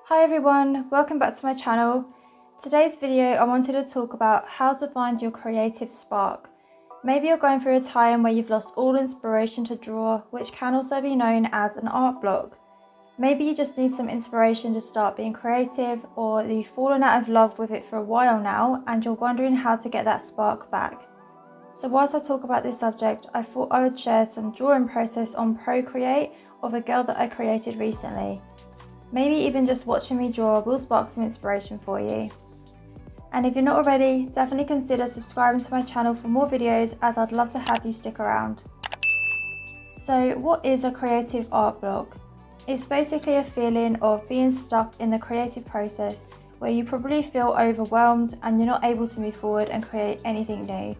Hi everyone, welcome back to my channel. Today's video I wanted to talk about how to find your creative spark. Maybe you're going through a time where you've lost all inspiration to draw, which can also be known as an art block. Maybe you just need some inspiration to start being creative, or you've fallen out of love with it for a while now and you're wondering how to get that spark back. So whilst I talk about this subject, I thought I would share some drawing process on Procreate of a girl that I created recently. Maybe even just watching me draw will spark some inspiration for you. And if you're not already, definitely consider subscribing to my channel for more videos, as I'd love to have you stick around. So what is a creative art block? It's basically a feeling of being stuck in the creative process where you probably feel overwhelmed and you're not able to move forward and create anything new.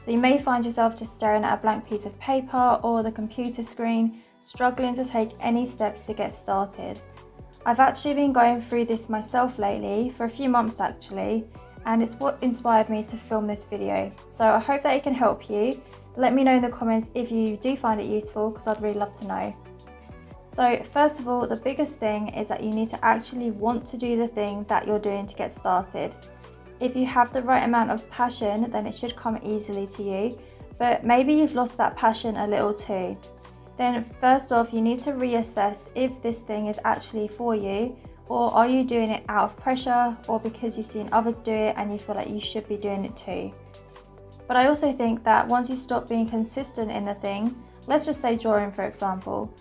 So you may find yourself just staring at a blank piece of paper or the computer screen, struggling to take any steps to get started. I've actually been going through this myself lately, for a few months actually, and it's what inspired me to film this video. So I hope that it can help you. Let me know in the comments if you do find it useful, because I'd really love to know. So first of all, the biggest thing is that you need to actually want to do the thing that you're doing to get started. If you have the right amount of passion, then it should come easily to you, but maybe you've lost that passion a little too. Then first off, you need to reassess if this thing is actually for you, or are you doing it out of pressure or because you've seen others do it and you feel like you should be doing it too. But I also think that once you stop being consistent in the thing, let's just say drawing for example.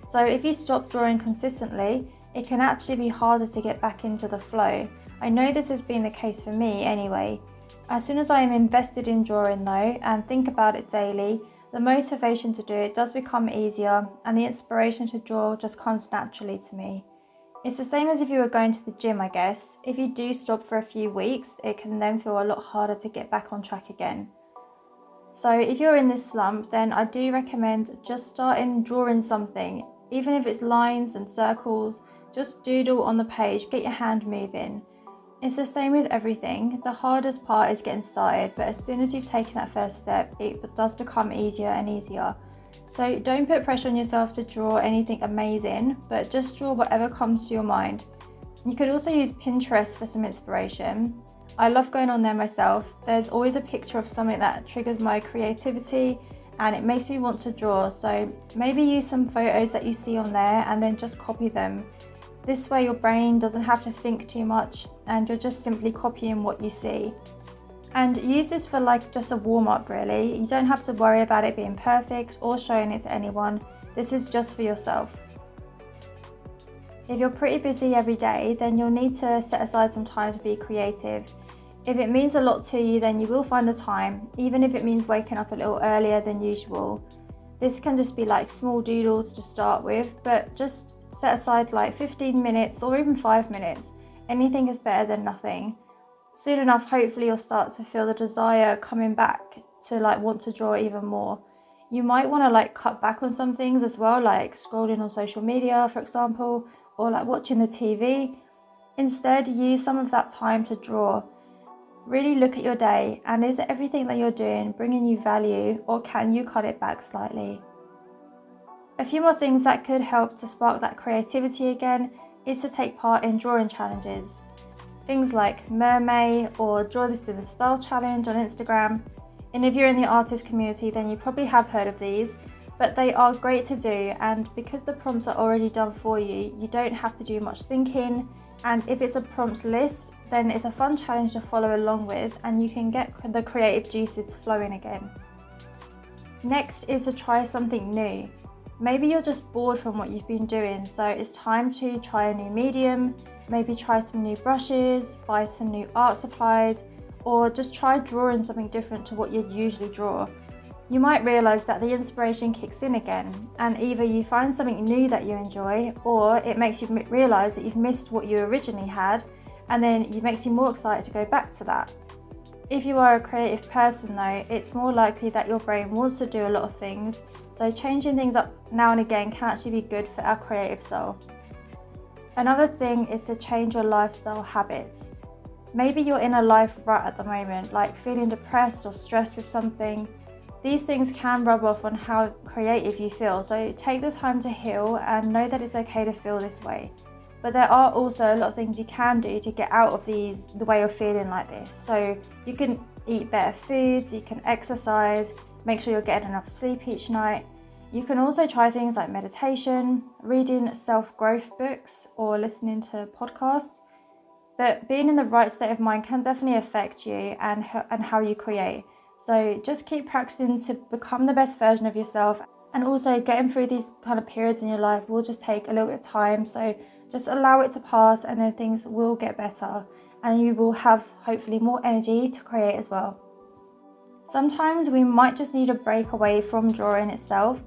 So if you stop drawing consistently, it can actually be harder to get back into the flow. I know this has been the case for me anyway. As soon as I am invested in drawing though and think about it daily, the motivation to do it does become easier and the inspiration to draw just comes naturally to me. It's the same as if you were going to the gym, I guess. If you do stop for a few weeks, it can then feel a lot harder to get back on track again. So if you're in this slump, then I do recommend just starting drawing something. Even if it's lines and circles, just doodle on the page, get your hand moving. It's the same with everything. The hardest part is getting started, but as soon as you've taken that first step, it does become easier and easier. So don't put pressure on yourself to draw anything amazing, but just draw whatever comes to your mind. You could also use Pinterest for some inspiration. I love going on there myself. There's always a picture of something that triggers my creativity and it makes me want to draw. So maybe use some photos that you see on there and then just copy them. This way your brain doesn't have to think too much and you're just simply copying what you see. And use this for like just a warm-up really. You don't have to worry about it being perfect or showing it to anyone. This is just for yourself. If you're pretty busy every day, then you'll need to set aside some time to be creative. If it means a lot to you, then you will find the time, even if it means waking up a little earlier than usual. This can just be like small doodles to start with, but just set aside like 15 minutes or even 5 minutes. Anything is better than nothing. Soon enough, hopefully you'll start to feel the desire coming back to like want to draw even more. You might want to like cut back on some things as well, like scrolling on social media, for example, or like watching the TV. Instead, use some of that time to draw. Really look at your day, and is everything that you're doing bringing you value, or can you cut it back slightly? A few more things that could help to spark that creativity again is to take part in drawing challenges. Things like Mermaid or Draw This in the Style challenge on Instagram. And if you're in the artist community, then you probably have heard of these, but they are great to do, and because the prompts are already done for you, you don't have to do much thinking. And if it's a prompt list, then it's a fun challenge to follow along with and you can get the creative juices flowing again. Next is to try something new. Maybe you're just bored from what you've been doing, so it's time to try a new medium, maybe try some new brushes, buy some new art supplies, or just try drawing something different to what you'd usually draw. You might realise that the inspiration kicks in again, and either you find something new that you enjoy, or it makes you realise that you've missed what you originally had, and then it makes you more excited to go back to that. If you are a creative person though, it's more likely that your brain wants to do a lot of things, so changing things up now and again can actually be good for our creative soul. Another thing is to change your lifestyle habits. Maybe you're in a life rut at the moment, like feeling depressed or stressed with something. These things can rub off on how creative you feel, so take the time to heal and know that it's okay to feel this way. But there are also a lot of things you can do to get out of the way you're feeling like this. So you can eat better foods, you can exercise, make sure you're getting enough sleep each night. You can also try things like meditation, reading self-growth books, or listening to podcasts. But being in the right state of mind can definitely affect you and how you create. So just keep practicing to become the best version of yourself. And also getting through these kind of periods in your life will just take a little bit of time. So just allow it to pass, and then things will get better and you will have hopefully more energy to create as well. Sometimes we might just need a break away from drawing itself.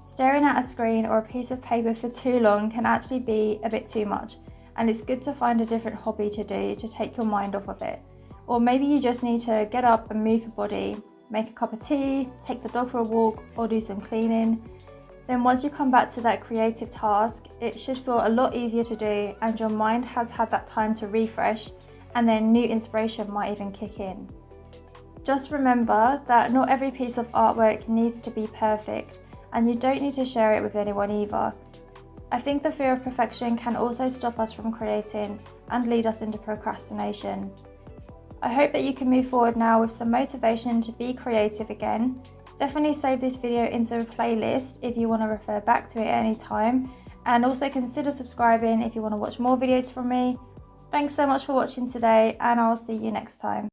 Staring at a screen or a piece of paper for too long can actually be a bit too much, and it's good to find a different hobby to do to take your mind off of it. Or maybe you just need to get up and move your body, make a cup of tea, take the dog for a walk, or do some cleaning. Then once you come back to that creative task, it should feel a lot easier to do, and your mind has had that time to refresh, and then new inspiration might even kick in. Just remember that not every piece of artwork needs to be perfect, and you don't need to share it with anyone either. I think the fear of perfection can also stop us from creating and lead us into procrastination. I hope that you can move forward now with some motivation to be creative again. Definitely save this video into a playlist if you want to refer back to it at any time, and also consider subscribing if you want to watch more videos from me. Thanks so much for watching today, and I'll see you next time.